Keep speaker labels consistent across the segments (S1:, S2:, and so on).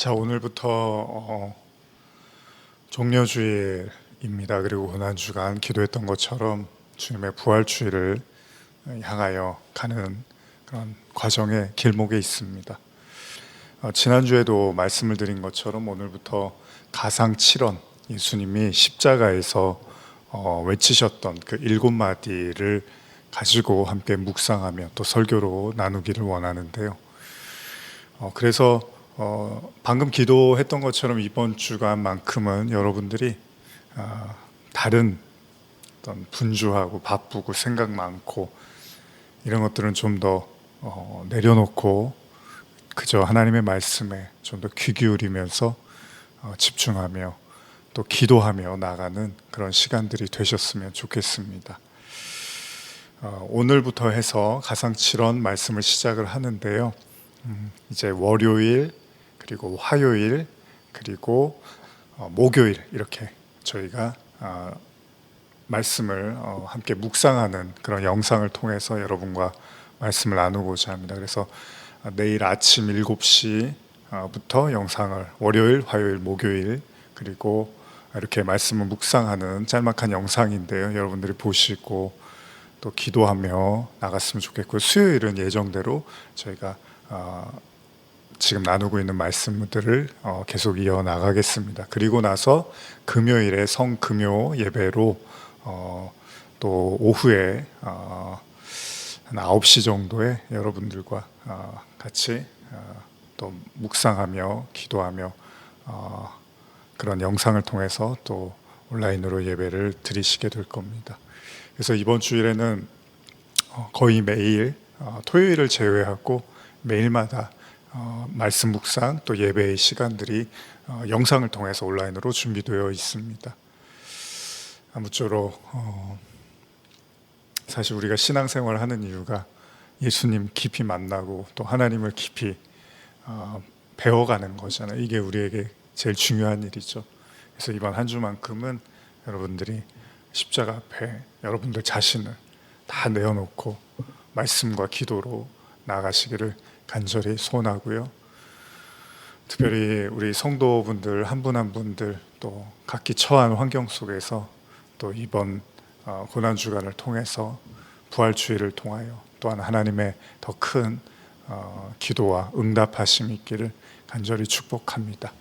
S1: 자, 오늘부터 종려주일입니다. 그리고 고난주간 기도했던 것처럼 주님의 부활주일을 향하여 가는 그런 과정의 길목에 있습니다. 지난주에도 말씀을 드린 것처럼 오늘부터 가상칠언, 예수님이 십자가에서 외치셨던 그 7마디를 가지고 함께 묵상하며 또 설교로 나누기를 원하는데요. 그래서 방금 기도했던 것처럼 이번 주간만큼은 여러분들이 다른 어떤 분주하고 바쁘고 생각 많고 이런 것들은 좀 더 내려놓고 그저 하나님의 말씀에 좀 더 귀 기울이면서 집중하며 또 기도하며 나가는 그런 시간들이 되셨으면 좋겠습니다. 오늘부터 해서 가상칠언 말씀을 시작을 하는데요. 이제 월요일 그리고 화요일 그리고 목요일 이렇게 저희가 말씀을 함께 묵상하는 그런 영상을 통해서 여러분과 말씀을 나누고자 합니다. 그래서 내일 아침 7시부터 영상을 월요일, 화요일, 목요일 그리고 이렇게 말씀을 묵상하는 짤막한 영상인데요. 여러분들이 보시고 또 기도하며 나갔으면 좋겠고, 수요일은 예정대로 저희가 지금 나누고 있는 말씀들을 계속 이어나가겠습니다. 그리고 나서 금요일에 성금요 예배로 또 오후에 한 9시 정도에 여러분들과 같이 또 묵상하며 기도하며 그런 영상을 통해서 또 온라인으로 예배를 드리시게 될 겁니다. 그래서 이번 주일에는 거의 매일 토요일을 제외하고 매일마다 말씀 묵상 또 예배의 시간들이 영상을 통해서 온라인으로 준비되어 있습니다. 아무쪼록 사실 우리가 신앙생활을 하는 이유가 예수님 깊이 만나고 또 하나님을 깊이 배워가는 거잖아요. 이게 우리에게 제일 중요한 일이죠. 그래서 이번 한 주만큼은 여러분들이 십자가 앞에 여러분들 자신을 다 내어놓고 말씀과 기도로 나가시기를 간절히 소원하고요. 특별히 우리 성도분들 한 분 한 분들 또 각기 처한 환경 속에서 또 이번 고난주간을 통해서 부활주의를 통하여 또한 하나님의 더 큰 기도와 응답하심이 있기를 간절히 축복합니다.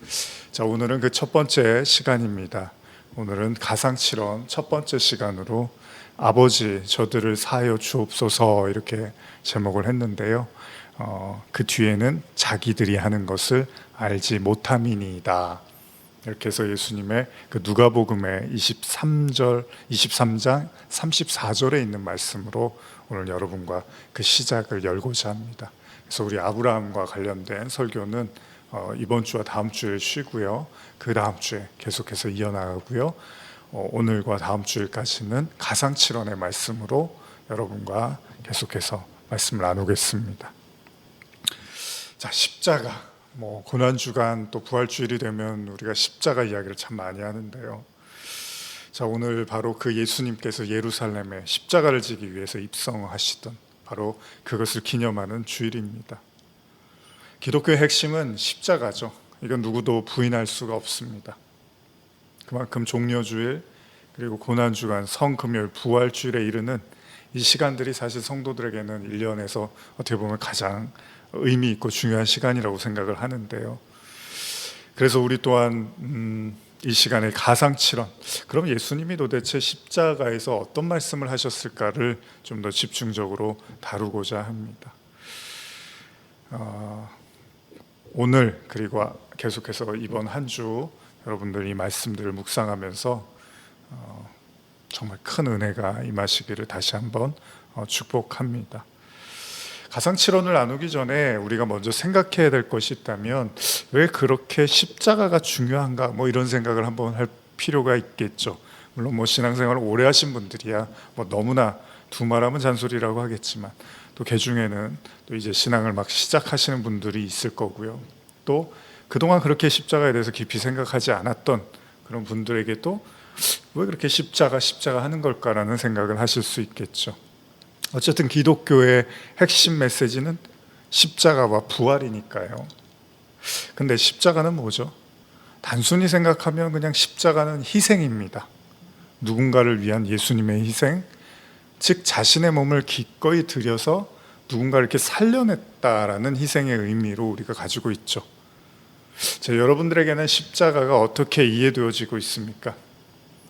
S1: 자, 오늘은 그 첫 번째 시간입니다. 오늘은 가상칠언 첫 번째 시간으로 아버지 저들을 사하여 주옵소서 이렇게 제목을 했는데요. 그 뒤에는 자기들이 하는 것을 알지 못함이니이다. 이렇게 해서 예수님의 그 누가복음의 23장 34절에 있는 말씀으로 오늘 여러분과 그 시작을 열고자 합니다. 그래서 우리 아브라함과 관련된 설교는 이번 주와 다음 주에 쉬고요. 그 다음 주에 계속해서 이어나가고요. 오늘과 다음 주일까지는 가상칠언의 말씀으로 여러분과 계속해서 말씀을 나누겠습니다. 자, 십자가, 고난주간 또 부활주일이 되면 우리가 십자가 이야기를 참 많이 하는데요. 자, 오늘 바로 그 예수님께서 예루살렘에 십자가를 지기 위해서 입성하시던 바로 그것을 기념하는 주일입니다. 기독교의 핵심은 십자가죠. 이건 누구도 부인할 수가 없습니다. 그만큼 종려주일 그리고 고난주간 성금요일 부활주일에 이르는 이 시간들이 사실 성도들에게는 1년에서 어떻게 보면 가장 의미 있고 중요한 시간이라고 생각을 하는데요. 그래서 우리 또한 이 시간에 가상칠언, 그럼 예수님이 도대체 십자가에서 어떤 말씀을 하셨을까를 좀 더 집중적으로 다루고자 합니다. 오늘 그리고 계속해서 이번 한 주 여러분들 이 말씀들을 묵상하면서 정말 큰 은혜가 임하시기를 다시 한번 축복합니다. 가상칠언을 나누기 전에 우리가 먼저 생각해야 될 것이 있다면 왜 그렇게 십자가가 중요한가 이런 생각을 한번 할 필요가 있겠죠. 물론 신앙생활을 오래 하신 분들이야 너무나 두말하면 잔소리라고 하겠지만 또 그 중에는 또 이제 신앙을 막 시작하시는 분들이 있을 거고요. 또 그동안 그렇게 십자가에 대해서 깊이 생각하지 않았던 그런 분들에게도 왜 그렇게 십자가 하는 걸까라는 생각을 하실 수 있겠죠. 어쨌든 기독교의 핵심 메시지는 십자가와 부활이니까요. 근데 십자가는 뭐죠? 단순히 생각하면 그냥 십자가는 희생입니다. 누군가를 위한 예수님의 희생, 즉 자신의 몸을 기꺼이 들여서 누군가를 이렇게 살려냈다라는 희생의 의미로 우리가 가지고 있죠. 여러분들에게는 십자가가 어떻게 이해되어지고 있습니까?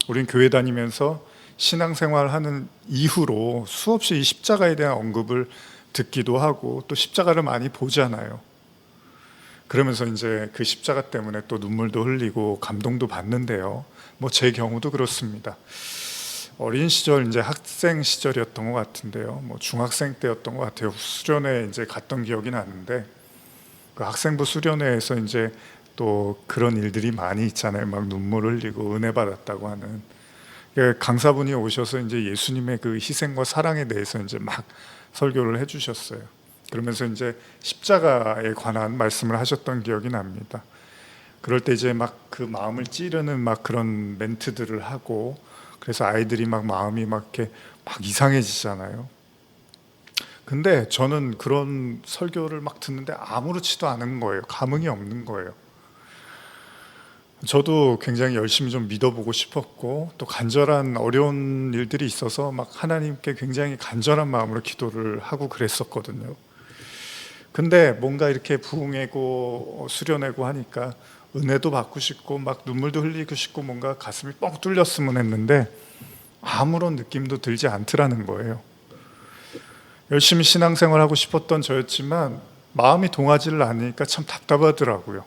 S1: 우린 교회 다니면서 신앙생활하는 이후로 수없이 이 십자가에 대한 언급을 듣기도 하고 또 십자가를 많이 보잖아요. 그러면서 이제 그 십자가 때문에 또 눈물도 흘리고 감동도 받는데요. 뭐 제 경우도 그렇습니다. 어린 시절 이제 학생 시절이었던 것 같은데요. 뭐 중학생 때였던 것 같아요. 수련회 이제 갔던 기억이 나는데 그 학생부 수련회에서 이제 또 그런 일들이 많이 있잖아요. 막 눈물 흘리고 은혜 받았다고 하는 강사분이 오셔서 이제 예수님의 그 희생과 사랑에 대해서 이제 막 설교를 해주셨어요. 그러면서 이제 십자가에 관한 말씀을 하셨던 기억이 납니다. 그럴 때 이제 막 그 마음을 찌르는 막 그런 멘트들을 하고 그래서 아이들이 막 마음이 막 이렇게 막 이상해지잖아요. 근데 저는 그런 설교를 막 듣는데 아무렇지도 않은 거예요. 감흥이 없는 거예요. 저도 굉장히 열심히 좀 믿어보고 싶었고 또 간절한 어려운 일들이 있어서 막 하나님께 굉장히 간절한 마음으로 기도를 하고 그랬었거든요. 근데 뭔가 이렇게 부흥회고 수련회고 하니까 은혜도 받고 싶고 막 눈물도 흘리고 싶고 뭔가 가슴이 뻥 뚫렸으면 했는데 아무런 느낌도 들지 않더라는 거예요. 열심히 신앙생활하고 싶었던 저였지만 마음이 동하지를 않으니까 참 답답하더라고요.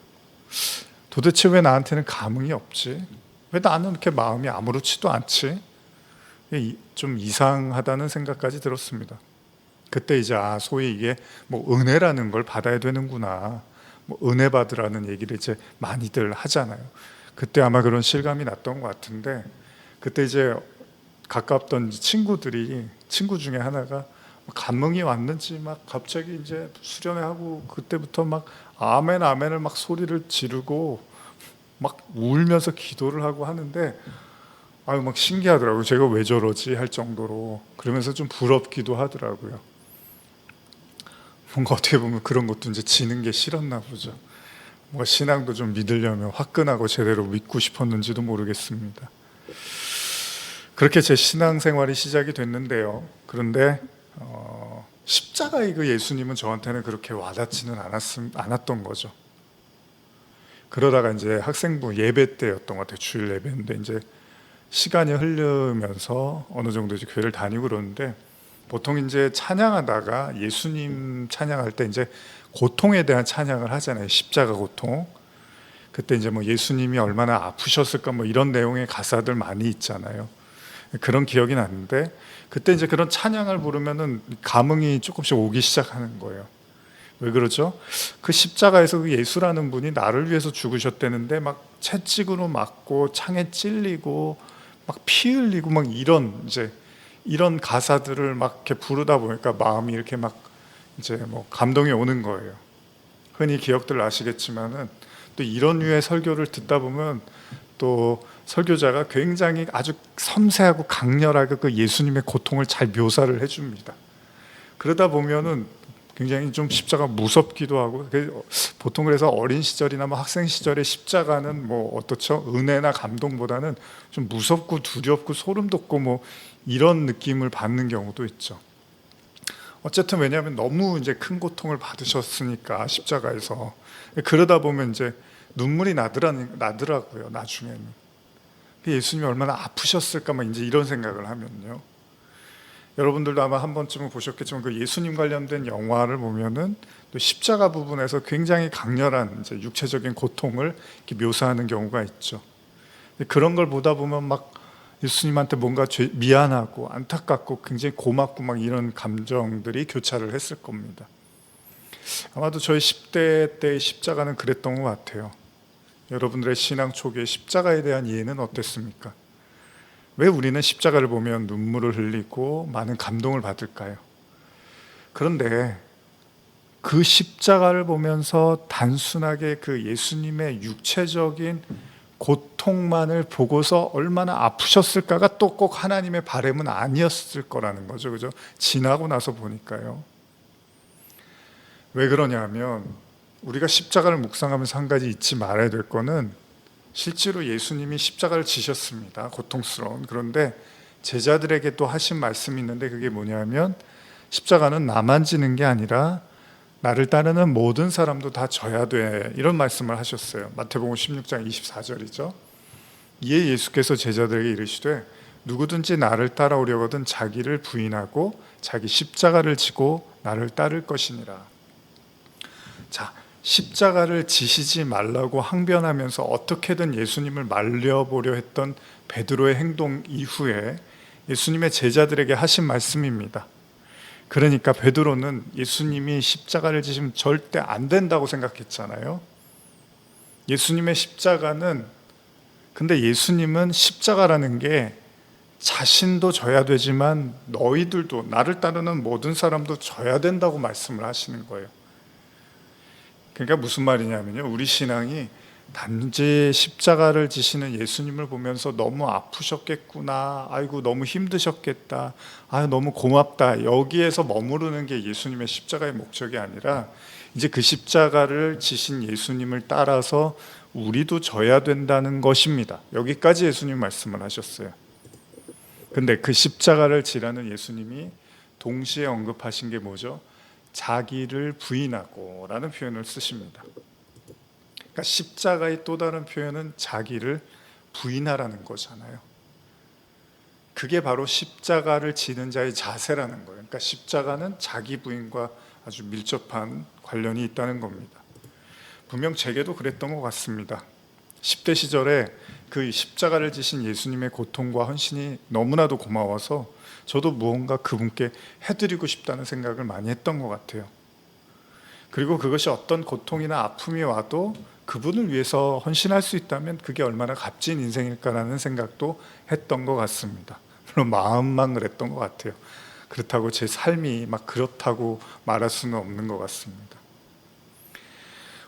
S1: 도대체 왜 나한테는 감흥이 없지? 왜 나는 이렇게 마음이 아무렇지도 않지? 좀 이상하다는 생각까지 들었습니다. 그때 이제 소위 이게 뭐 은혜라는 걸 받아야 되는구나. 뭐 은혜 받으라는 얘기를 이제 많이들 하잖아요. 그때 아마 그런 실감이 났던 것 같은데 그때 이제 가깝던 친구 중에 하나가 감흥이 왔는지 막 갑자기 이제 수련회 하고 그때부터 막 아멘 아멘을 막 소리를 지르고 막 울면서 기도를 하고 하는데 막 신기하더라고요. 제가 왜 저러지 할 정도로 그러면서 좀 부럽기도 하더라고요. 뭔가 어떻게 보면 그런 것도 이제 지는 게 싫었나 보죠. 뭔가 신앙도 좀 믿으려면 화끈하고 제대로 믿고 싶었는지도 모르겠습니다. 그렇게 제 신앙생활이 시작이 됐는데요. 그런데 십자가의 그 예수님은 저한테는 그렇게 와닿지는 않았던 거죠. 그러다가 이제 학생부 예배 때였던 것 같아요. 주일 예배인데 이제 시간이 흐르면서 어느 정도 이제 교회를 다니고 그러는데 보통 이제 찬양하다가 예수님 찬양할 때 이제 고통에 대한 찬양을 하잖아요. 십자가 고통. 그때 이제 뭐 예수님이 얼마나 아프셨을까 뭐 이런 내용의 가사들 많이 있잖아요. 그런 기억이 나는데 그때 이제 그런 찬양을 부르면은 감흥이 조금씩 오기 시작하는 거예요. 왜 그러죠? 그 십자가에서 그 예수라는 분이 나를 위해서 죽으셨다는데 막 채찍으로 맞고 창에 찔리고 막 피 흘리고 막 이런 가사들을 막 이렇게 부르다 보니까 마음이 이렇게 막 이제 뭐 감동이 오는 거예요. 흔히 기억들 아시겠지만은 또 이런 류의 설교를 듣다 보면 또 설교자가 굉장히 아주 섬세하고 강렬하게 그 예수님의 고통을 잘 묘사를 해줍니다. 그러다 보면은 굉장히 좀 십자가 무섭기도 하고 보통 그래서 어린 시절이나 뭐 학생 시절의 십자가는 뭐 어떻죠? 은혜나 감동보다는 좀 무섭고 두렵고 소름 돋고 뭐 이런 느낌을 받는 경우도 있죠. 어쨌든 왜냐하면 너무 이제 큰 고통을 받으셨으니까 십자가에서 그러다 보면 이제 눈물이 나더라고요. 나중에는 예수님이 얼마나 아프셨을까 막 이제 이런 생각을 하면요. 여러분들도 아마 한 번쯤은 보셨겠지만 그 예수님 관련된 영화를 보면은 또 십자가 부분에서 굉장히 강렬한 이제 육체적인 고통을 이렇게 묘사하는 경우가 있죠. 그런 걸 보다 보면 막 예수님한테 뭔가 미안하고 안타깝고 굉장히 고맙고 막 이런 감정들이 교차를 했을 겁니다. 아마도 저희 10대 때의 십자가는 그랬던 것 같아요. 여러분들의 신앙 초기에 십자가에 대한 이해는 어땠습니까? 왜 우리는 십자가를 보면 눈물을 흘리고 많은 감동을 받을까요? 그런데 그 십자가를 보면서 단순하게 그 예수님의 육체적인 고통만을 보고서 얼마나 아프셨을까가 또 꼭 하나님의 바람은 아니었을 거라는 거죠. 그죠? 지나고 나서 보니까요. 왜 그러냐면 우리가 십자가를 묵상하면서 한 가지 잊지 말아야 될 거는 실제로 예수님이 십자가를 지셨습니다. 고통스러운. 그런데 제자들에게 또 하신 말씀이 있는데 그게 뭐냐면 십자가는 나만 지는 게 아니라 나를 따르는 모든 사람도 다 져야 돼. 이런 말씀을 하셨어요. 마태복음 16장 24절이죠. 이에 예수께서 제자들에게 이르시되 누구든지 나를 따라오려거든 자기를 부인하고 자기 십자가를 지고 나를 따를 것이니라. 자, 십자가를 지시지 말라고 항변하면서 어떻게든 예수님을 말려보려 했던 베드로의 행동 이후에 예수님의 제자들에게 하신 말씀입니다. 그러니까 베드로는 예수님이 십자가를 지시면 절대 안 된다고 생각했잖아요. 예수님의 십자가는, 근데 예수님은 십자가라는 게 자신도 져야 되지만 너희들도, 나를 따르는 모든 사람도 져야 된다고 말씀을 하시는 거예요. 그러니까 무슨 말이냐면요, 우리 신앙이 단지 십자가를 지시는 예수님을 보면서 너무 아프셨겠구나, 아이고 너무 힘드셨겠다, 아 너무 고맙다, 여기에서 머무르는 게 예수님의 십자가의 목적이 아니라 이제 그 십자가를 지신 예수님을 따라서 우리도 져야 된다는 것입니다. 여기까지 예수님 말씀을 하셨어요. 근데 그 십자가를 지라는 예수님이 동시에 언급하신 게 뭐죠? 자기를 부인하고 라는 표현을 쓰십니다. 그러니까 십자가의 또 다른 표현은 자기를 부인하라는 거잖아요. 그게 바로 십자가를 지는 자의 자세라는 거예요. 그러니까 십자가는 자기 부인과 아주 밀접한 관련이 있다는 겁니다. 분명 제게도 그랬던 것 같습니다. 10대 시절에 그 십자가를 지신 예수님의 고통과 헌신이 너무나도 고마워서 저도 무언가 그분께 해드리고 싶다는 생각을 많이 했던 것 같아요. 그리고 그것이 어떤 고통이나 아픔이 와도 그분을 위해서 헌신할 수 있다면 그게 얼마나 값진 인생일까라는 생각도 했던 것 같습니다. 물론 마음만 그랬던 것 같아요. 그렇다고 제 삶이 막 그렇다고 말할 수는 없는 것 같습니다.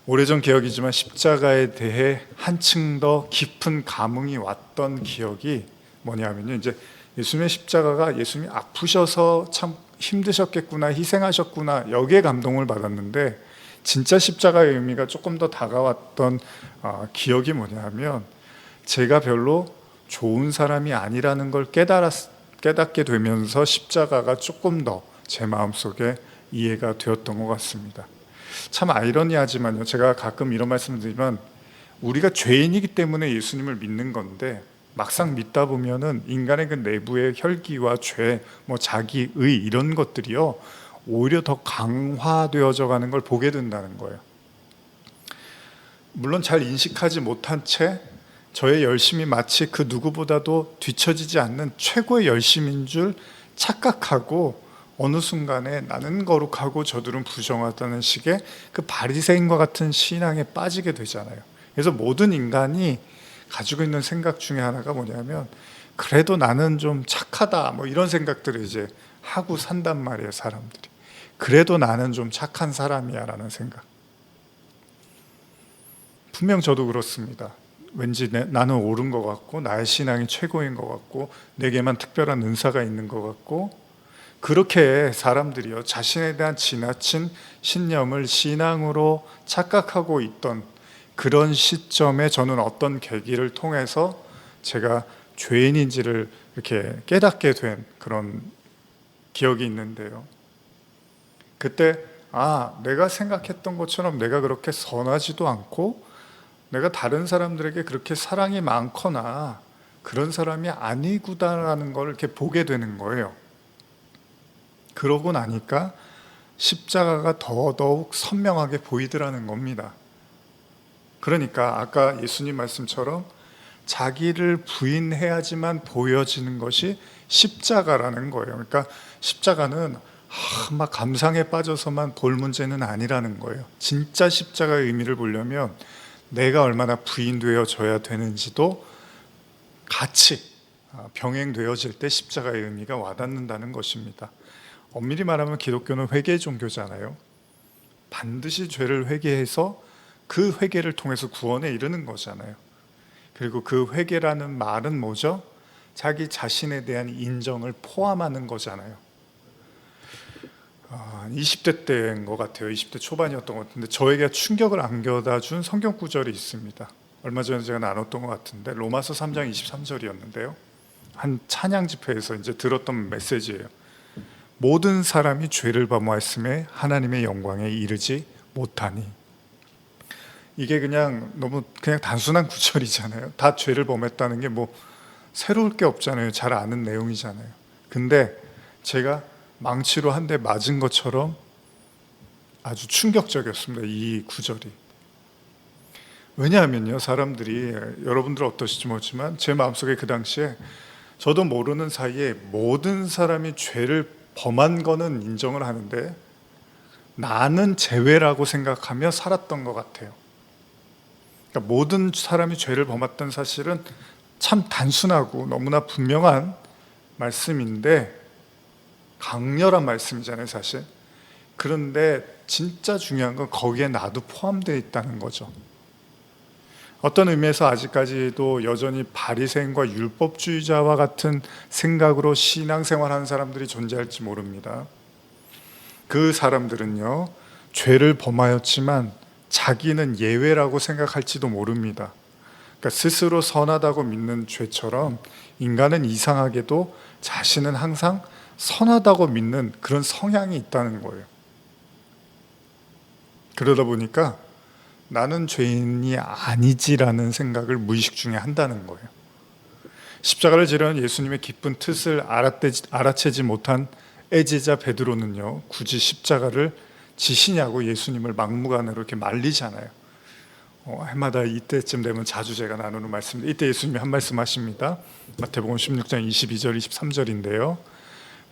S1: 오래전 기억이지만 십자가에 대해 한층 더 깊은 감흥이 왔던 기억이 뭐냐면요, 이제 예수님의 십자가가 예수님이 아프셔서 참 힘드셨겠구나, 희생하셨구나, 여기에 감동을 받았는데 진짜 십자가의 의미가 조금 더 다가왔던 기억이 뭐냐면 제가 별로 좋은 사람이 아니라는 걸 깨닫게 되면서 십자가가 조금 더 제 마음속에 이해가 되었던 것 같습니다. 참 아이러니하지만요, 제가 가끔 이런 말씀을 드리면 우리가 죄인이기 때문에 예수님을 믿는 건데 막상 믿다 보면은 인간의 그 내부의 혈기와 죄, 뭐 자기의 이런 것들이요 오히려 더 강화되어져 가는 걸 보게 된다는 거예요. 물론 잘 인식하지 못한 채 저의 열심이 마치 그 누구보다도 뒤처지지 않는 최고의 열심인 줄 착각하고 어느 순간에 나는 거룩하고 저들은 부정하다는 식의 그 바리새인과 같은 신앙에 빠지게 되잖아요. 그래서 모든 인간이 가지고 있는 생각 중에 하나가 뭐냐면 그래도 나는 좀 착하다, 뭐 이런 생각들을 이제 하고 산단 말이에요, 사람들이. 그래도 나는 좀 착한 사람이야 라는 생각. 분명 저도 그렇습니다. 왠지 나는 옳은 것 같고 나의 신앙이 최고인 것 같고 내게만 특별한 은사가 있는 것 같고, 그렇게 사람들이요 자신에 대한 지나친 신념을 신앙으로 착각하고 있던 그런 시점에 저는 어떤 계기를 통해서 제가 죄인인지를 이렇게 깨닫게 된 그런 기억이 있는데요. 그때 내가 생각했던 것처럼 내가 그렇게 선하지도 않고 내가 다른 사람들에게 그렇게 사랑이 많거나 그런 사람이 아니구나라는 걸 이렇게 보게 되는 거예요. 그러고 나니까 십자가가 더더욱 선명하게 보이더라는 겁니다. 그러니까 아까 예수님 말씀처럼 자기를 부인해야지만 보여지는 것이 십자가라는 거예요. 그러니까 십자가는 막 감상에 빠져서만 볼 문제는 아니라는 거예요. 진짜 십자가의 의미를 보려면 내가 얼마나 부인되어져야 되는지도 같이 병행되어질 때 십자가의 의미가 와닿는다는 것입니다. 엄밀히 말하면 기독교는 회개 종교잖아요. 반드시 죄를 회개해서 그 회개를 통해서 구원에 이르는 거잖아요. 그리고 그 회개라는 말은 뭐죠? 자기 자신에 대한 인정을 포함하는 거잖아요. 20대 때인 것 같아요. 20대 초반이었던 것 같은데 저에게 충격을 안겨다 준 성경 구절이 있습니다. 얼마 전에 제가 나눴던 것 같은데 로마서 3장 23절이었는데요. 한 찬양 집회에서 이제 들었던 메시지예요. 모든 사람이 죄를 범하였음에 하나님의 영광에 이르지 못하니. 이게 그냥 너무 그냥 단순한 구절이잖아요. 다 죄를 범했다는 게 뭐 새로울 게 없잖아요. 잘 아는 내용이잖아요. 근데 제가 망치로 한 대 맞은 것처럼 아주 충격적이었습니다. 이 구절이. 왜냐하면요, 사람들이, 여러분들 어떠실지 모르지만 제 마음속에 그 당시에 저도 모르는 사이에 모든 사람이 죄를 범한 거는 인정을 하는데 나는 제외라고 생각하며 살았던 것 같아요. 그러니까 모든 사람이 죄를 범했던 사실은 참 단순하고 너무나 분명한 말씀인데, 강렬한 말씀이잖아요, 사실. 그런데 진짜 중요한 건 거기에 나도 포함되어 있다는 거죠. 어떤 의미에서 아직까지도 여전히 바리새인과 율법주의자와 같은 생각으로 신앙생활하는 사람들이 존재할지 모릅니다. 그 사람들은요, 죄를 범하였지만 자기는 예외라고 생각할지도 모릅니다. 그러니까 스스로 선하다고 믿는 죄처럼 인간은 이상하게도 자신은 항상 선하다고 믿는 그런 성향이 있다는 거예요. 그러다 보니까 나는 죄인이 아니지라는 생각을 무의식 중에 한다는 거예요. 십자가를 지려는 예수님의 깊은 뜻을 알아채지 못한 애제자 베드로는요, 굳이 십자가를 지시냐고 예수님을 막무가내로 이렇게 말리잖아요. 해마다 이때쯤 되면 자주 제가 나누는 말씀인데, 이때 예수님이 한 말씀 하십니다. 마태복음 16장 22절 23절인데요.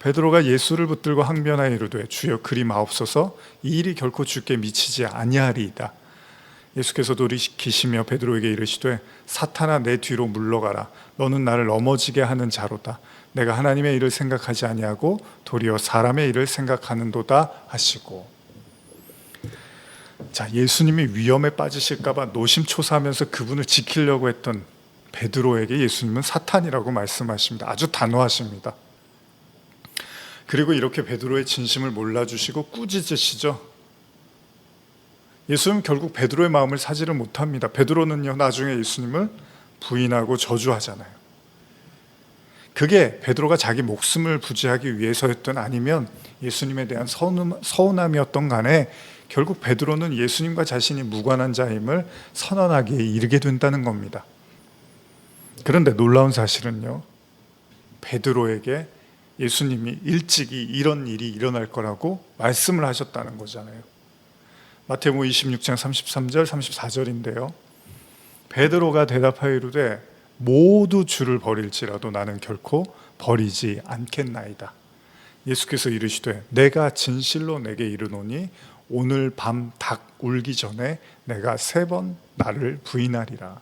S1: 베드로가 예수를 붙들고 항변하여 이르되 주여 그리 마옵소서, 이 일이 결코 주께 미치지 아니하리이다. 예수께서 돌이키시며 베드로에게 이르시되 사탄아 내 뒤로 물러가라. 너는 나를 넘어지게 하는 자로다. 내가 하나님의 일을 생각하지 아니하고 도리어 사람의 일을 생각하는도다 하시고. 자, 예수님이 위험에 빠지실까봐 노심초사하면서 그분을 지키려고 했던 베드로에게 예수님은 사탄이라고 말씀하십니다. 아주 단호하십니다. 그리고 이렇게 베드로의 진심을 몰라주시고 꾸짖으시죠. 예수님은 결국 베드로의 마음을 사지를 못합니다. 베드로는요, 나중에 예수님을 부인하고 저주하잖아요. 그게 베드로가 자기 목숨을 부지하기 위해서였든 아니면 예수님에 대한 서운함이었던 간에 결국 베드로는 예수님과 자신이 무관한 자임을 선언하기에 이르게 된다는 겁니다. 그런데 놀라운 사실은요, 베드로에게 예수님이 일찍이 이런 일이 일어날 거라고 말씀을 하셨다는 거잖아요. 마태복음 26장 33절 34절인데요. 베드로가 대답하여 이르되 모두 주를 버릴지라도 나는 결코 버리지 않겠나이다. 예수께서 이르시되 내가 진실로 내게 이르노니 오늘 밤 닭 울기 전에 내가 3번 나를 부인하리라.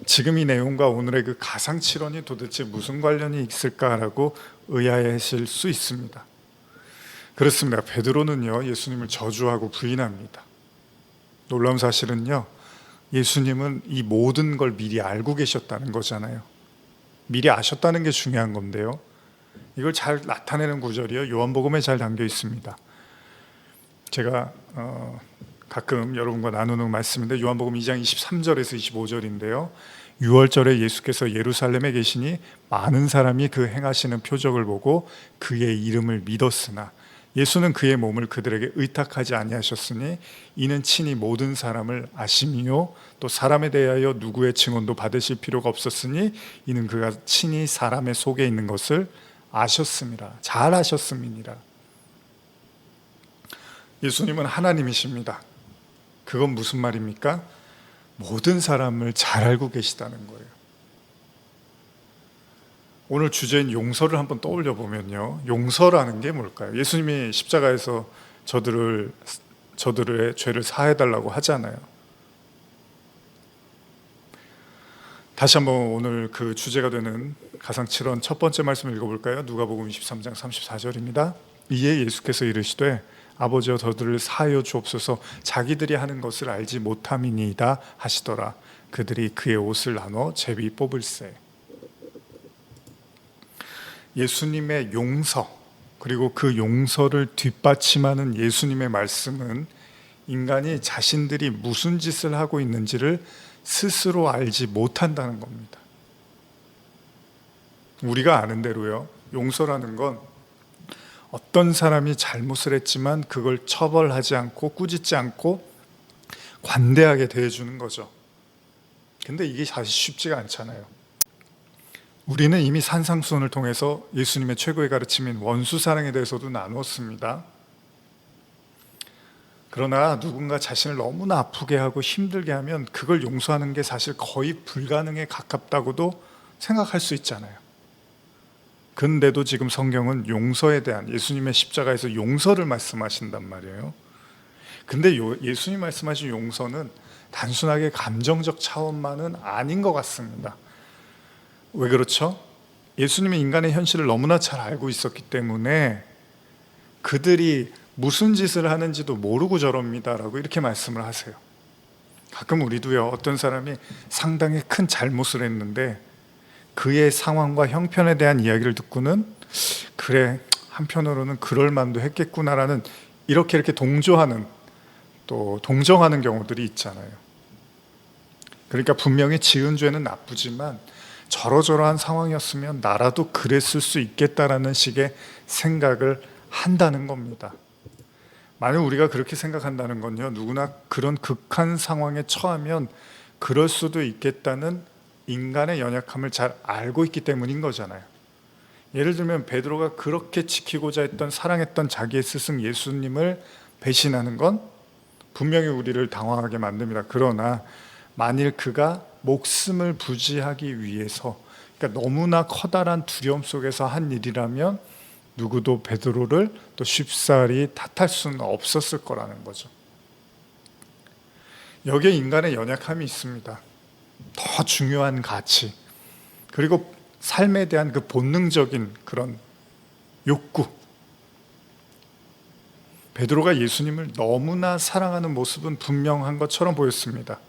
S1: 지금 이 내용과 오늘의 그 가상칠언이 도대체 무슨 관련이 있을까라고 의아해하실 수 있습니다. 그렇습니다. 베드로는요, 예수님을 저주하고 부인합니다. 놀라운 사실은요, 예수님은 이 모든 걸 미리 알고 계셨다는 거잖아요. 미리 아셨다는 게 중요한 건데요, 이걸 잘 나타내는 구절이요, 요한복음에 잘 담겨 있습니다. 제가 가끔 여러분과 나누는 말씀인데 요한복음 2장 23절에서 25절인데요. 6월절에 예수께서 예루살렘에 계시니 많은 사람이 그 행하시는 표적을 보고 그의 이름을 믿었으나 예수는 그의 몸을 그들에게 의탁하지 아니하셨으니 이는 친히 모든 사람을 아심이요 또 사람에 대하여 누구의 증언도 받으실 필요가 없었으니 이는 그가 친히 사람의 속에 있는 것을 아셨음이라. 잘 아셨음이니라. 예수님은 하나님이십니다. 그건 무슨 말입니까? 모든 사람을 잘 알고 계시다는 거예요. 오늘 주제인 용서를 한번 떠올려 보면요, 용서라는 게 뭘까요? 예수님이 십자가에서 저들의 죄를 사해달라고 하잖아요. 다시 한번 오늘 그 주제가 되는 가상칠언 첫 번째 말씀을 읽어볼까요? 누가복음 23장 34절입니다. 이에 예수께서 이르시되 아버지여 저들을 사하여 주옵소서, 자기들이 하는 것을 알지 못함이니이다 하시더라. 그들이 그의 옷을 나눠 제비 뽑을세. 예수님의 용서, 그리고 그 용서를 뒷받침하는 예수님의 말씀은 인간이 자신들이 무슨 짓을 하고 있는지를 스스로 알지 못한다는 겁니다. 우리가 아는 대로요, 용서라는 건 어떤 사람이 잘못을 했지만 그걸 처벌하지 않고 꾸짖지 않고 관대하게 대해주는 거죠. 근데 이게 사실 쉽지가 않잖아요. 우리는 이미 산상수훈을 통해서 예수님의 최고의 가르침인 원수 사랑에 대해서도 나누었습니다. 그러나 누군가 자신을 너무나 아프게 하고 힘들게 하면 그걸 용서하는 게 사실 거의 불가능에 가깝다고도 생각할 수 있잖아요. 근데도 지금 성경은 용서에 대한, 예수님의 십자가에서 용서를 말씀하신단 말이에요. 근데 예수님 말씀하신 용서는 단순하게 감정적 차원만은 아닌 것 같습니다. 왜 그렇죠? 예수님은 인간의 현실을 너무나 잘 알고 있었기 때문에 그들이 무슨 짓을 하는지도 모르고 저럽니다라고 이렇게 말씀을 하세요. 가끔 우리도요, 어떤 사람이 상당히 큰 잘못을 했는데 그의 상황과 형편에 대한 이야기를 듣고는 그래, 한편으로는 그럴 만도 했겠구나라는 이렇게 동조하는, 또 동정하는 경우들이 있잖아요. 그러니까 분명히 지은 죄는 나쁘지만 저러저러한 상황이었으면 나라도 그랬을 수 있겠다라는 식의 생각을 한다는 겁니다. 만약 우리가 그렇게 생각한다는 건요, 누구나 그런 극한 상황에 처하면 그럴 수도 있겠다는 인간의 연약함을 잘 알고 있기 때문인 거잖아요. 예를 들면 베드로가 그렇게 지키고자 했던, 사랑했던 자기의 스승 예수님을 배신하는 건 분명히 우리를 당황하게 만듭니다. 그러나 만일 그가 목숨을 부지하기 위해서, 그러니까 너무나 커다란 두려움 속에서 한 일이라면 누구도 베드로를 또 쉽사리 탓할 수는 없었을 거라는 거죠. 여기에 인간의 연약함이 있습니다. 더 중요한 가치, 그리고 삶에 대한 그 본능적인 그런 욕구. 베드로가 예수님을 너무나 사랑하는 모습은 분명한 것처럼 보였습니다.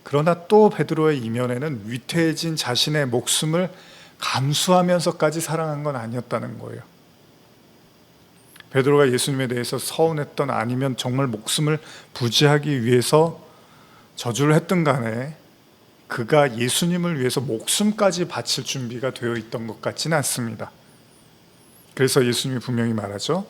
S1: 그러나 또 베드로의 이면에는 위태해진 자신의 목숨을 감수하면서까지 사랑한 건 아니었다는 거예요. 베드로가 예수님에 대해서 서운했던, 아니면 정말 목숨을 부지하기 위해서 저주를 했든 간에 그가 예수님을 위해서 목숨까지 바칠 준비가 되어 있던 것 같지는 않습니다. 그래서 예수님이 분명히 말하죠.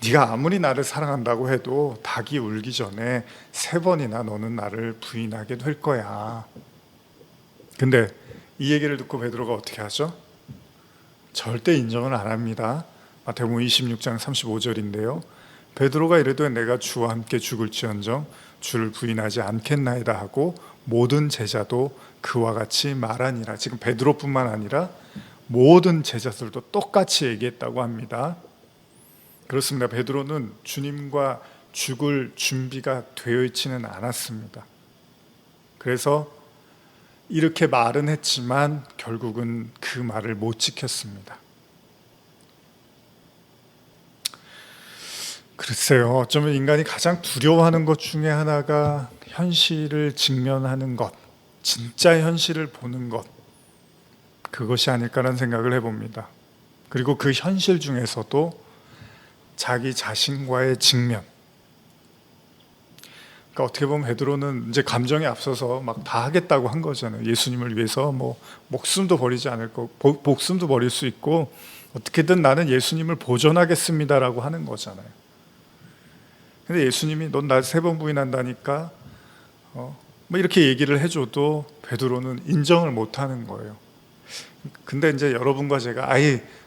S1: 네가 아무리 나를 사랑한다고 해도 닭이 울기 전에 3번이나 너는 나를 부인하게 될 거야. 근데 이 얘기를 듣고 베드로가 어떻게 하죠? 절대 인정을 안 합니다. 마태복음 26장 35절인데요. 베드로가 이르되 내가 주와 함께 죽을지언정 주를 부인하지 않겠나이다 하고 모든 제자도 그와 같이 말하니라. 지금 베드로뿐만 아니라 모든 제자들도 똑같이 얘기했다고 합니다. 그렇습니다. 베드로는 주님과 죽을 준비가 되어 있지는 않았습니다. 그래서 이렇게 말은 했지만 결국은 그 말을 못 지켰습니다. 글쎄요, 어쩌면 인간이 가장 두려워하는 것 중에 하나가 현실을 직면하는 것, 진짜 현실을 보는 것, 그것이 아닐까라는 생각을 해봅니다. 그리고 그 현실 중에서도 자기 자신과의 직면. 그러니까 어떻게 보면 베드로는 이제 감정에 앞서서 막 다 하겠다고 한 거잖아요. 예수님을 위해서 뭐 목숨도 버리지 않을 거, 목숨도 버릴 수 있고 어떻게든 나는 예수님을 보존하겠습니다라고 하는 거잖아요. 근데 예수님이 넌 나 3번 부인한다니까 뭐 이렇게 얘기를 해줘도 베드로는 인정을 못하는 거예요. 근데 이제 여러분과 제가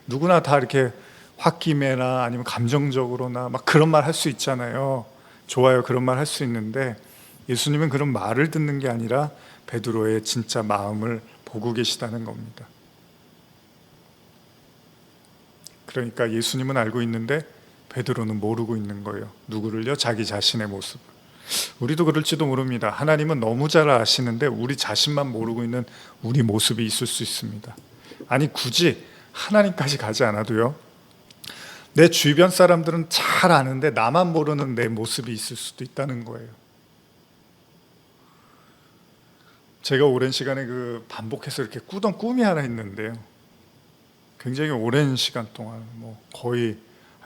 S1: 누구나 다 이렇게 홧김에나 아니면 감정적으로나 막 그런 말 할 수 있잖아요. 좋아요, 그런 말 할 수 있는데 예수님은 그런 말을 듣는 게 아니라 베드로의 진짜 마음을 보고 계시다는 겁니다. 그러니까 예수님은 알고 있는데 베드로는 모르고 있는 거예요. 누구를요? 자기 자신의 모습을. 우리도 그럴지도 모릅니다. 하나님은 너무 잘 아시는데 우리 자신만 모르고 있는 우리 모습이 있을 수 있습니다. 아니 굳이 하나님까지 가지 않아도요, 내 주변 사람들은 잘 아는데 나만 모르는 내 모습이 있을 수도 있다는 거예요. 제가 오랜 시간에 반복해서 이렇게 꾸던 꿈이 하나 있는데요, 굉장히 오랜 시간 동안 거의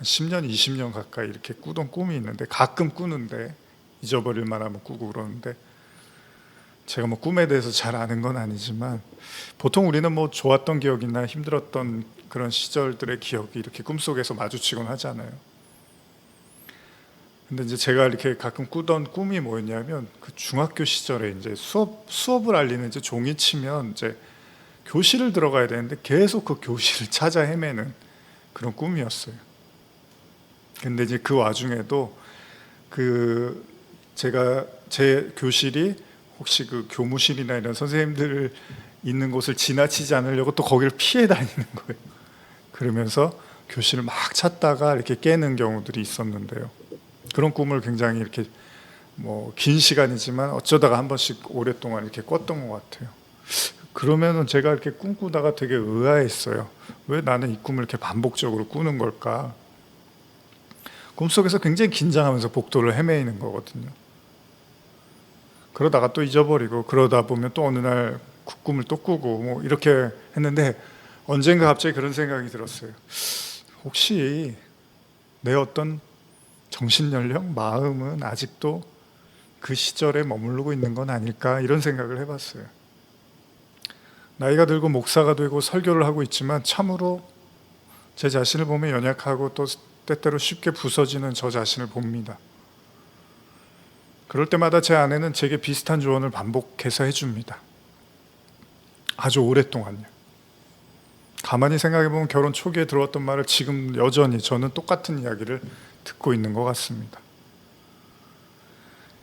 S1: 한 10년, 20년 가까이 이렇게 꾸던 꿈이 있는데, 가끔 꾸는데 잊어버릴 만하면 꾸고 그러는데, 제가 뭐 꿈에 대해서 잘 아는 건 아니지만 보통 우리는 뭐 좋았던 기억이나 힘들었던 그런 시절들의 기억이 이렇게 꿈속에서 마주치곤 하잖아요. 근데 이제 제가 이렇게 가끔 꾸던 꿈이 뭐였냐면, 그 중학교 시절에 이제 수업을 알리는 이제 종이 치면 이제 교실을 들어가야 되는데 계속 그 교실을 찾아 헤매는 그런 꿈이었어요. 근데 이제 그 와중에도 그 제가 제 교실이 혹시 그 교무실이나 이런 선생님들 있는 곳을 지나치지 않으려고 또 거기를 피해 다니는 거예요. 그러면서 교실을 막 찾다가 이렇게 깨는 경우들이 있었는데요. 그런 꿈을 굉장히 이렇게 뭐 긴 시간이지만 어쩌다가 한 번씩 오랫동안 이렇게 꿨던 것 같아요. 그러면은 제가 이렇게 꿈꾸다가 되게 의아했어요. 왜 나는 이 꿈을 이렇게 반복적으로 꾸는 걸까? 꿈속에서 굉장히 긴장하면서 복도를 헤매이는 거거든요. 그러다가 또 잊어버리고, 그러다 보면 또 어느 날 그 꿈을 또 꾸고 뭐 이렇게 했는데, 언젠가 갑자기 그런 생각이 들었어요. 혹시 내 어떤 정신연령, 마음은 아직도 그 시절에 머무르고 있는 건 아닐까, 이런 생각을 해봤어요. 나이가 들고 목사가 되고 설교를 하고 있지만 참으로 제 자신을 보면 연약하고 또 때때로 쉽게 부서지는 저 자신을 봅니다. 그럴 때마다 제 아내는 제게 비슷한 조언을 반복해서 해줍니다. 아주 오랫동안요. 가만히 생각해보면 결혼 초기에 들어왔던 말을 지금 여전히 저는 똑같은 이야기를 듣고 있는 것 같습니다.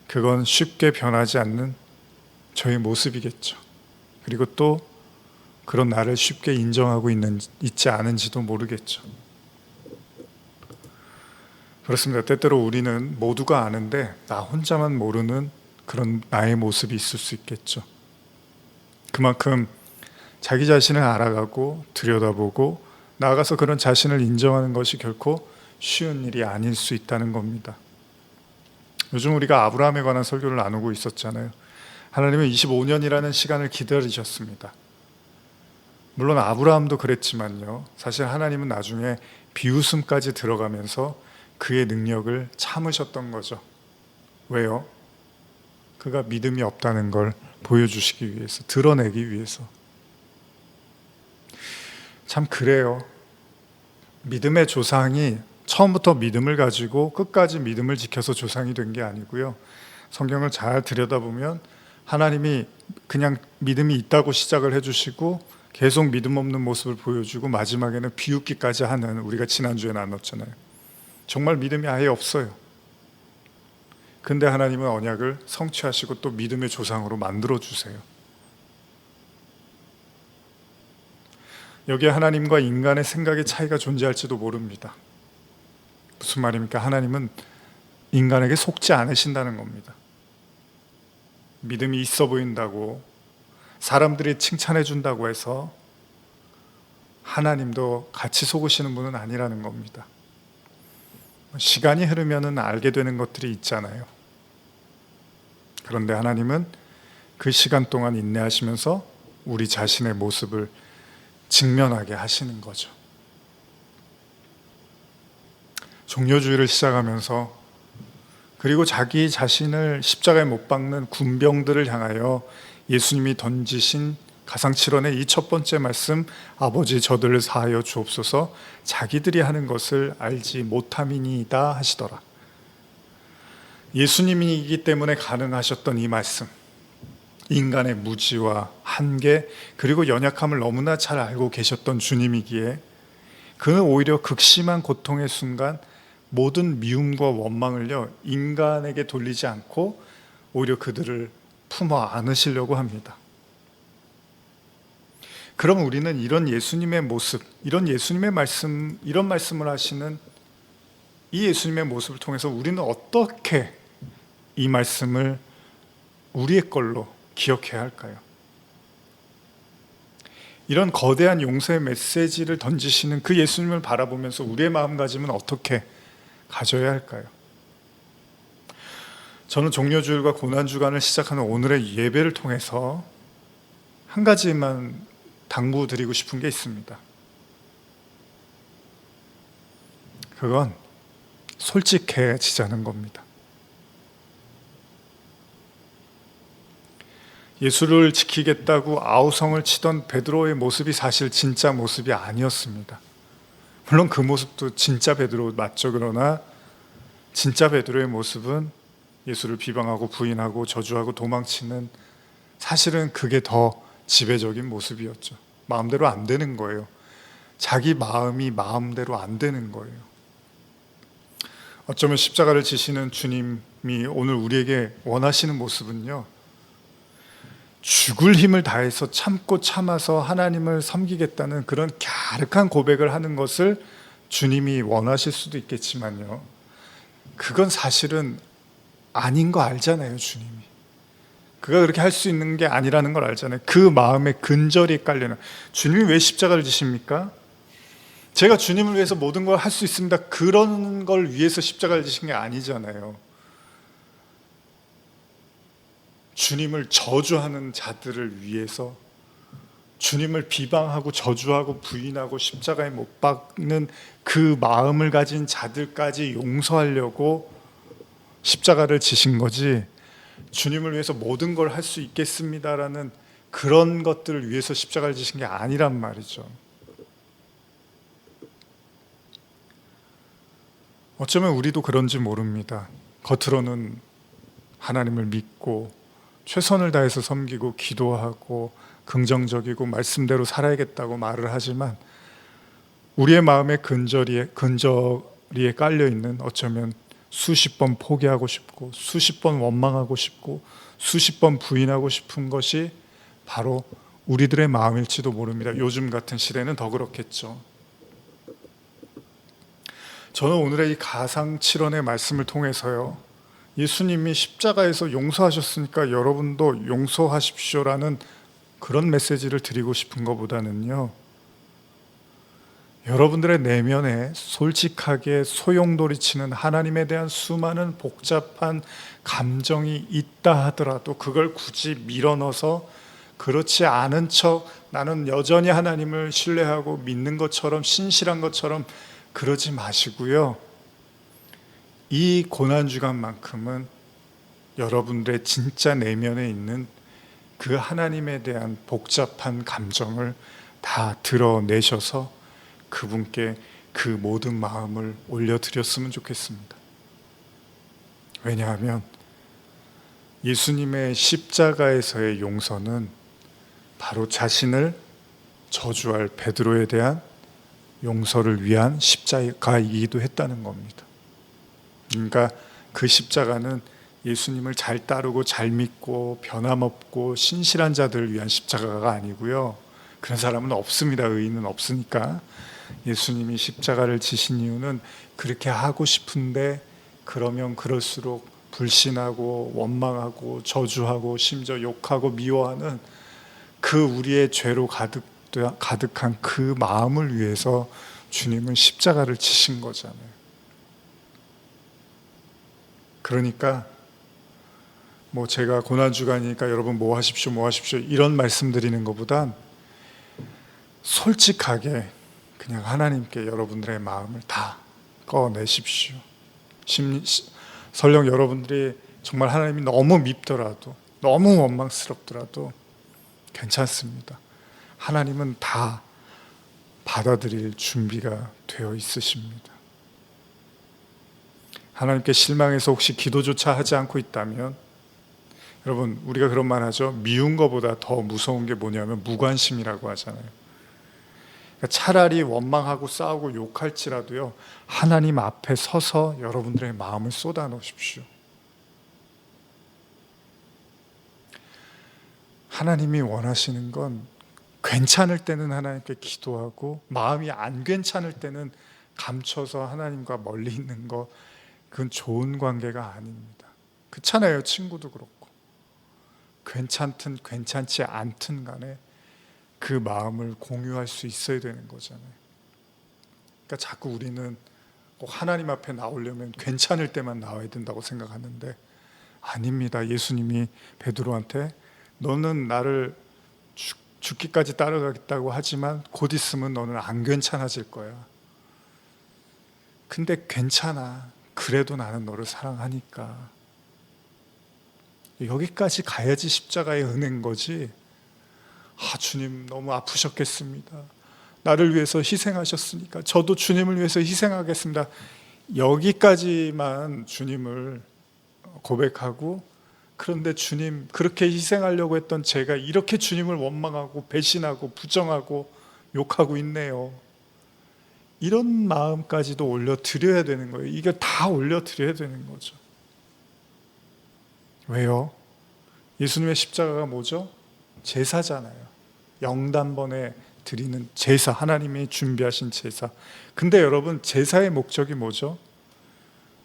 S1: 그건 쉽게 변하지 않는 저의 모습이겠죠. 그리고 또 그런 나를 쉽게 인정하고 있지 않은지도 모르겠죠. 그렇습니다. 때때로 우리는 모두가 아는데 나 혼자만 모르는 그런 나의 모습이 있을 수 있겠죠. 그만큼 자기 자신을 알아가고 들여다보고 나아가서 그런 자신을 인정하는 것이 결코 쉬운 일이 아닐 수 있다는 겁니다. 요즘 우리가 아브라함에 관한 설교를 나누고 있었잖아요. 하나님은 25년이라는 시간을 기다리셨습니다. 물론 아브라함도 그랬지만요, 사실 하나님은 나중에 비웃음까지 들어가면서 그의 능력을 참으셨던 거죠. 왜요? 그가 믿음이 없다는 걸 보여주시기 위해서, 드러내기 위해서. 참 그래요. 믿음의 조상이 처음부터 믿음을 가지고 끝까지 믿음을 지켜서 조상이 된 게 아니고요. 성경을 잘 들여다보면 하나님이 그냥 믿음이 있다고 시작을 해주시고 계속 믿음 없는 모습을 보여주고 마지막에는 비웃기까지 하는, 우리가 지난주에 나눴잖아요. 정말 믿음이 아예 없어요. 근데 하나님은 언약을 성취하시고 또 믿음의 조상으로 만들어주세요. 여기에 하나님과 인간의 생각의 차이가 존재할지도 모릅니다. 무슨 말입니까? 하나님은 인간에게 속지 않으신다는 겁니다. 믿음이 있어 보인다고 사람들이 칭찬해 준다고 해서 하나님도 같이 속으시는 분은 아니라는 겁니다. 시간이 흐르면 알게 되는 것들이 있잖아요. 그런데 하나님은 그 시간 동안 인내하시면서 우리 자신의 모습을 직면하게 하시는 거죠. 종려주의를 시작하면서, 그리고 자기 자신을 십자가에 못 박는 군병들을 향하여 예수님이 던지신 가상칠언의 이 첫 번째 말씀, 아버지 저들을 사하여 주옵소서, 자기들이 하는 것을 알지 못함이니이다 하시더라. 예수님이기 때문에 가능하셨던 이 말씀, 인간의 무지와 한계 그리고 연약함을 너무나 잘 알고 계셨던 주님이기에 그는 오히려 극심한 고통의 순간 모든 미움과 원망을요 인간에게 돌리지 않고 오히려 그들을 품어 안으시려고 합니다. 그럼 우리는 이런 예수님의 모습, 이런 예수님의 말씀, 이런 말씀을 하시는 이 예수님의 모습을 통해서 우리는 어떻게 이 말씀을 우리의 걸로 기억해야 할까요? 이런 거대한 용서의 메시지를 던지시는 그 예수님을 바라보면서 우리의 마음가짐은 어떻게 가져야 할까요? 저는 종려주일과 고난주간을 시작하는 오늘의 예배를 통해서 한 가지만 당부드리고 싶은 게 있습니다. 그건 솔직해지자는 겁니다. 예수를 지키겠다고 아우성을 치던 베드로의 모습이 사실 진짜 모습이 아니었습니다. 물론 그 모습도 진짜 베드로 맞죠. 그러나 진짜 베드로의 모습은 예수를 비방하고 부인하고 저주하고 도망치는, 사실은 그게 더 지배적인 모습이었죠. 마음대로 안 되는 거예요. 자기 마음이 마음대로 안 되는 거예요. 어쩌면 십자가를 지시는 주님이 오늘 우리에게 원하시는 모습은요, 죽을 힘을 다해서 참고 참아서 하나님을 섬기겠다는 그런 갸륵한 고백을 하는 것을 주님이 원하실 수도 있겠지만요, 그건 사실은 아닌 거 알잖아요. 주님이 그가 그렇게 할 수 있는 게 아니라는 걸 알잖아요. 그 마음에 근절이 깔려는, 주님이 왜 십자가를 지십니까? 제가 주님을 위해서 모든 걸 할 수 있습니다, 그런 걸 위해서 십자가를 지신 게 아니잖아요. 주님을 저주하는 자들을 위해서, 주님을 비방하고 저주하고 부인하고 십자가에 못 박는 그 마음을 가진 자들까지 용서하려고 십자가를 지신 거지, 주님을 위해서 모든 걸 할 수 있겠습니다라는 그런 것들을 위해서 십자가를 지신 게 아니란 말이죠. 어쩌면 우리도 그런지 모릅니다. 겉으로는 하나님을 믿고 최선을 다해서 섬기고 기도하고 긍정적이고 말씀대로 살아야겠다고 말을 하지만, 우리의 마음의 근저리에 깔려있는, 어쩌면 수십 번 포기하고 싶고 수십 번 원망하고 싶고 수십 번 부인하고 싶은 것이 바로 우리들의 마음일지도 모릅니다. 요즘 같은 시대는 더 그렇겠죠. 저는 오늘의 이 가상칠언의 말씀을 통해서요, 예수님이 십자가에서 용서하셨으니까 여러분도 용서하십시오라는 그런 메시지를 드리고 싶은 것보다는요, 여러분들의 내면에 솔직하게 소용돌이치는 하나님에 대한 수많은 복잡한 감정이 있다 하더라도 그걸 굳이 밀어넣어서 그렇지 않은 척 나는 여전히 하나님을 신뢰하고 믿는 것처럼 신실한 것처럼 그러지 마시고요, 이 고난주간만큼은 여러분들의 진짜 내면에 있는 그 하나님에 대한 복잡한 감정을 다 드러내셔서 그분께 그 모든 마음을 올려드렸으면 좋겠습니다. 왜냐하면 예수님의 십자가에서의 용서는 바로 자신을 저주할 베드로에 대한 용서를 위한 십자가이기도 했다는 겁니다. 그러니까 그 십자가는 예수님을 잘 따르고 잘 믿고 변함없고 신실한 자들을 위한 십자가가 아니고요, 그런 사람은 없습니다. 의인은 없으니까. 예수님이 십자가를 지신 이유는 그렇게 하고 싶은데 그러면 그럴수록 불신하고 원망하고 저주하고 심지어 욕하고 미워하는 그 우리의 죄로 가득한 그 마음을 위해서 주님은 십자가를 지신 거잖아요. 그러니까 뭐 제가 고난주간이니까 여러분 뭐 하십시오 이런 말씀 드리는 것보단 솔직하게 그냥 하나님께 여러분들의 마음을 다 꺼내십시오. 설령 여러분들이 정말 하나님이 너무 밉더라도 너무 원망스럽더라도 괜찮습니다. 하나님은 다 받아들일 준비가 되어 있으십니다. 하나님께 실망해서 혹시 기도조차 하지 않고 있다면, 여러분 우리가 그런 말 하죠. 미운 것보다 더 무서운 게 뭐냐면 무관심이라고 하잖아요. 그러니까 차라리 원망하고 싸우고 욕할지라도요, 하나님 앞에 서서 여러분들의 마음을 쏟아 놓으십시오. 하나님이 원하시는 건 괜찮을 때는 하나님께 기도하고 마음이 안 괜찮을 때는 감춰서 하나님과 멀리 있는 거, 그건 좋은 관계가 아닙니다. 그렇잖아요. 친구도 그렇고 괜찮든 괜찮지 않든 간에 그 마음을 공유할 수 있어야 되는 거잖아요. 그러니까 자꾸 우리는 꼭 하나님 앞에 나오려면 괜찮을 때만 나와야 된다고 생각하는데 아닙니다. 예수님이 베드로한테 너는 나를 죽기까지 따라가겠다고 하지만 곧 있으면 너는 안 괜찮아질 거야. 근데 괜찮아. 그래도 나는 너를 사랑하니까. 여기까지 가야지 십자가의 은혜인 거지. 주님 너무 아프셨겠습니다. 나를 위해서 희생하셨으니까 저도 주님을 위해서 희생하겠습니다. 여기까지만 주님을 고백하고, 그런데 주님 그렇게 희생하려고 했던 제가 이렇게 주님을 원망하고 배신하고 부정하고 욕하고 있네요. 이런 마음까지도 올려드려야 되는 거예요. 이게 다 올려드려야 되는 거죠. 왜요? 예수님의 십자가가 뭐죠? 제사잖아요. 영단번에 드리는 제사, 하나님이 준비하신 제사. 근데 여러분, 제사의 목적이 뭐죠?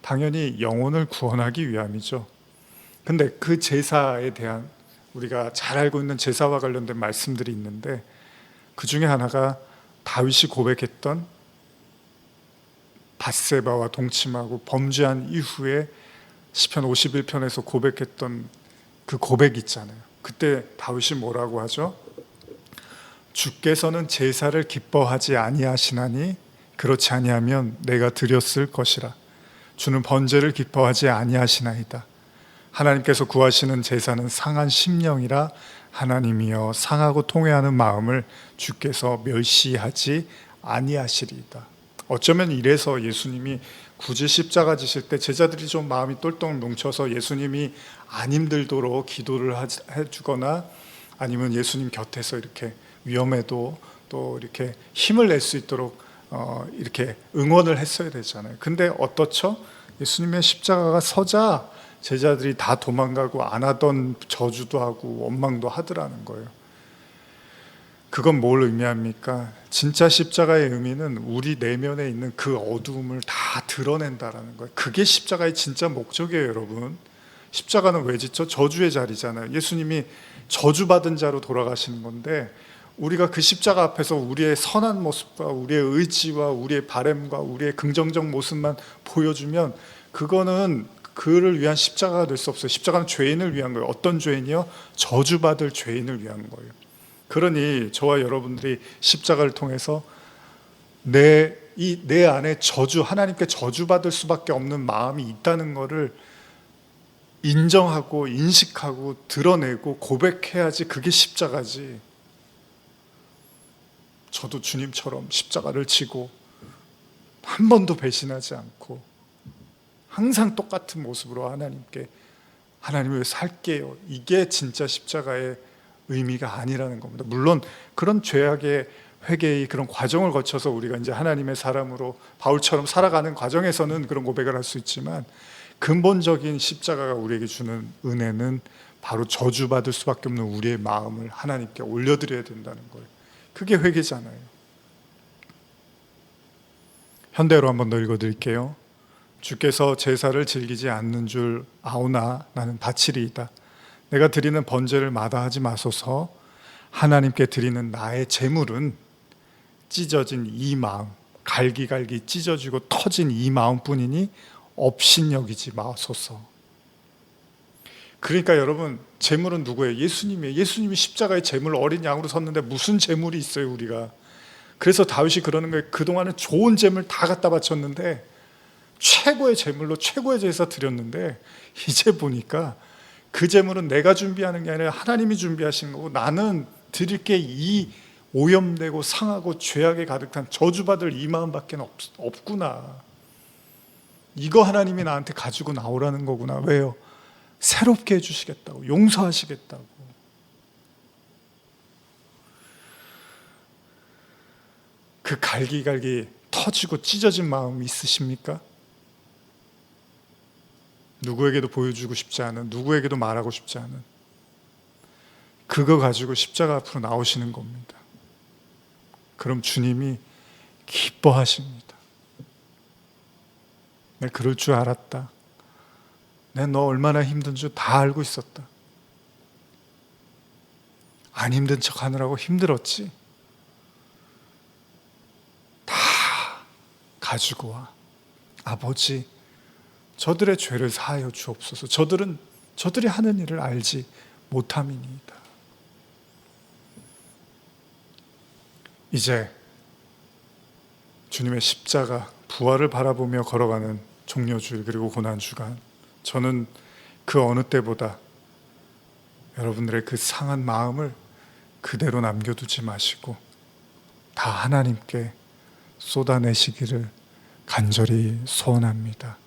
S1: 당연히 영혼을 구원하기 위함이죠. 근데 그 제사에 대한 우리가 잘 알고 있는 제사와 관련된 말씀들이 있는데, 그 중에 하나가 다윗이 고백했던 밧세바와 동침하고 범죄한 이후에 시편 51편에서 고백했던 그 고백 있잖아요. 그때 다윗이 뭐라고 하죠? 주께서는 제사를 기뻐하지 아니하시나니 그렇지 아니하면 내가 드렸을 것이라. 주는 번제를 기뻐하지 아니하시나이다. 하나님께서 구하시는 제사는 상한 심령이라. 하나님이여 상하고 통회하는 마음을 주께서 멸시하지 아니하시리이다. 어쩌면 이래서 예수님이 굳이 십자가 지실 때 제자들이 좀 마음이 똘똘 뭉쳐서 예수님이 안 힘들도록 기도를 해주거나, 아니면 예수님 곁에서 이렇게 위험해도 또 이렇게 힘을 낼 수 있도록 이렇게 응원을 했어야 되잖아요. 근데 어떻죠? 예수님의 십자가가 서자 제자들이 다 도망가고 안 하던 저주도 하고 원망도 하더라는 거예요. 그건 뭘 의미합니까? 진짜 십자가의 의미는 우리 내면에 있는 그 어두움을 다 드러낸다라는 거예요. 그게 십자가의 진짜 목적이에요, 여러분. 십자가는 왜 짓죠? 저주의 자리잖아요. 예수님이 저주받은 자로 돌아가시는 건데, 우리가 그 십자가 앞에서 우리의 선한 모습과 우리의 의지와 우리의 바램과 우리의 긍정적 모습만 보여주면 그거는 그를 위한 십자가가 될 수 없어요. 십자가는 죄인을 위한 거예요. 어떤 죄인이요? 저주받을 죄인을 위한 거예요. 그러니 저와 여러분들이 십자가를 통해서 내 안에 하나님께 저주받을 수밖에 없는 마음이 있다는 것을 인정하고 인식하고 드러내고 고백해야지 그게 십자가지. 저도 주님처럼 십자가를 지고 한 번도 배신하지 않고 항상 똑같은 모습으로 하나님을 위해 살게요. 이게 진짜 십자가의 의미가 아니라는 겁니다. 물론 그런 죄악의 회개의 그런 과정을 거쳐서 우리가 이제 하나님의 사람으로 바울처럼 살아가는 과정에서는 그런 고백을 할 수 있지만, 근본적인 십자가가 우리에게 주는 은혜는 바로 저주받을 수밖에 없는 우리의 마음을 하나님께 올려드려야 된다는 거예요. 그게 회개잖아요. 현대로 한 번 더 읽어드릴게요. 주께서 제사를 즐기지 않는 줄 아오나 나는 다치리이다. 내가 드리는 번제를 마다하지 마소서. 하나님께 드리는 나의 제물은 찢어진 이 마음, 갈기갈기 찢어지고 터진 이 마음뿐이니 업신여기지 마소서. 그러니까 여러분, 제물은 누구예요? 예수님이에요. 예수님이 십자가의 제물 어린 양으로 섰는데 무슨 제물이 있어요, 우리가. 그래서 다윗이 그러는 거예요. 그동안은 좋은 제물 다 갖다 바쳤는데, 최고의 제물로 최고의 제사 드렸는데, 이제 보니까 그 제물은 내가 준비하는 게 아니라 하나님이 준비하신 거고, 나는 드릴 게 이 오염되고 상하고 죄악에 가득한 저주받을 이 마음밖에 없구나. 이거 하나님이 나한테 가지고 나오라는 거구나. 왜요? 새롭게 해주시겠다고, 용서하시겠다고. 그 갈기갈기 터지고 찢어진 마음 있으십니까? 누구에게도 보여주고 싶지 않은, 누구에게도 말하고 싶지 않은, 그거 가지고 십자가 앞으로 나오시는 겁니다. 그럼 주님이 기뻐하십니다. 내가 그럴 줄 알았다. 내가 너 얼마나 힘든 줄 다 알고 있었다. 안 힘든 척 하느라고 힘들었지. 다 가지고 와. 아버지, 저들의 죄를 사하여 주옵소서. 저들이 하는 일을 알지 못함이니이다. 이제 주님의 십자가 부활을 바라보며 걸어가는 종려주일 그리고 고난주간, 저는 그 어느 때보다 여러분들의 그 상한 마음을 그대로 남겨두지 마시고 다 하나님께 쏟아내시기를 간절히 소원합니다.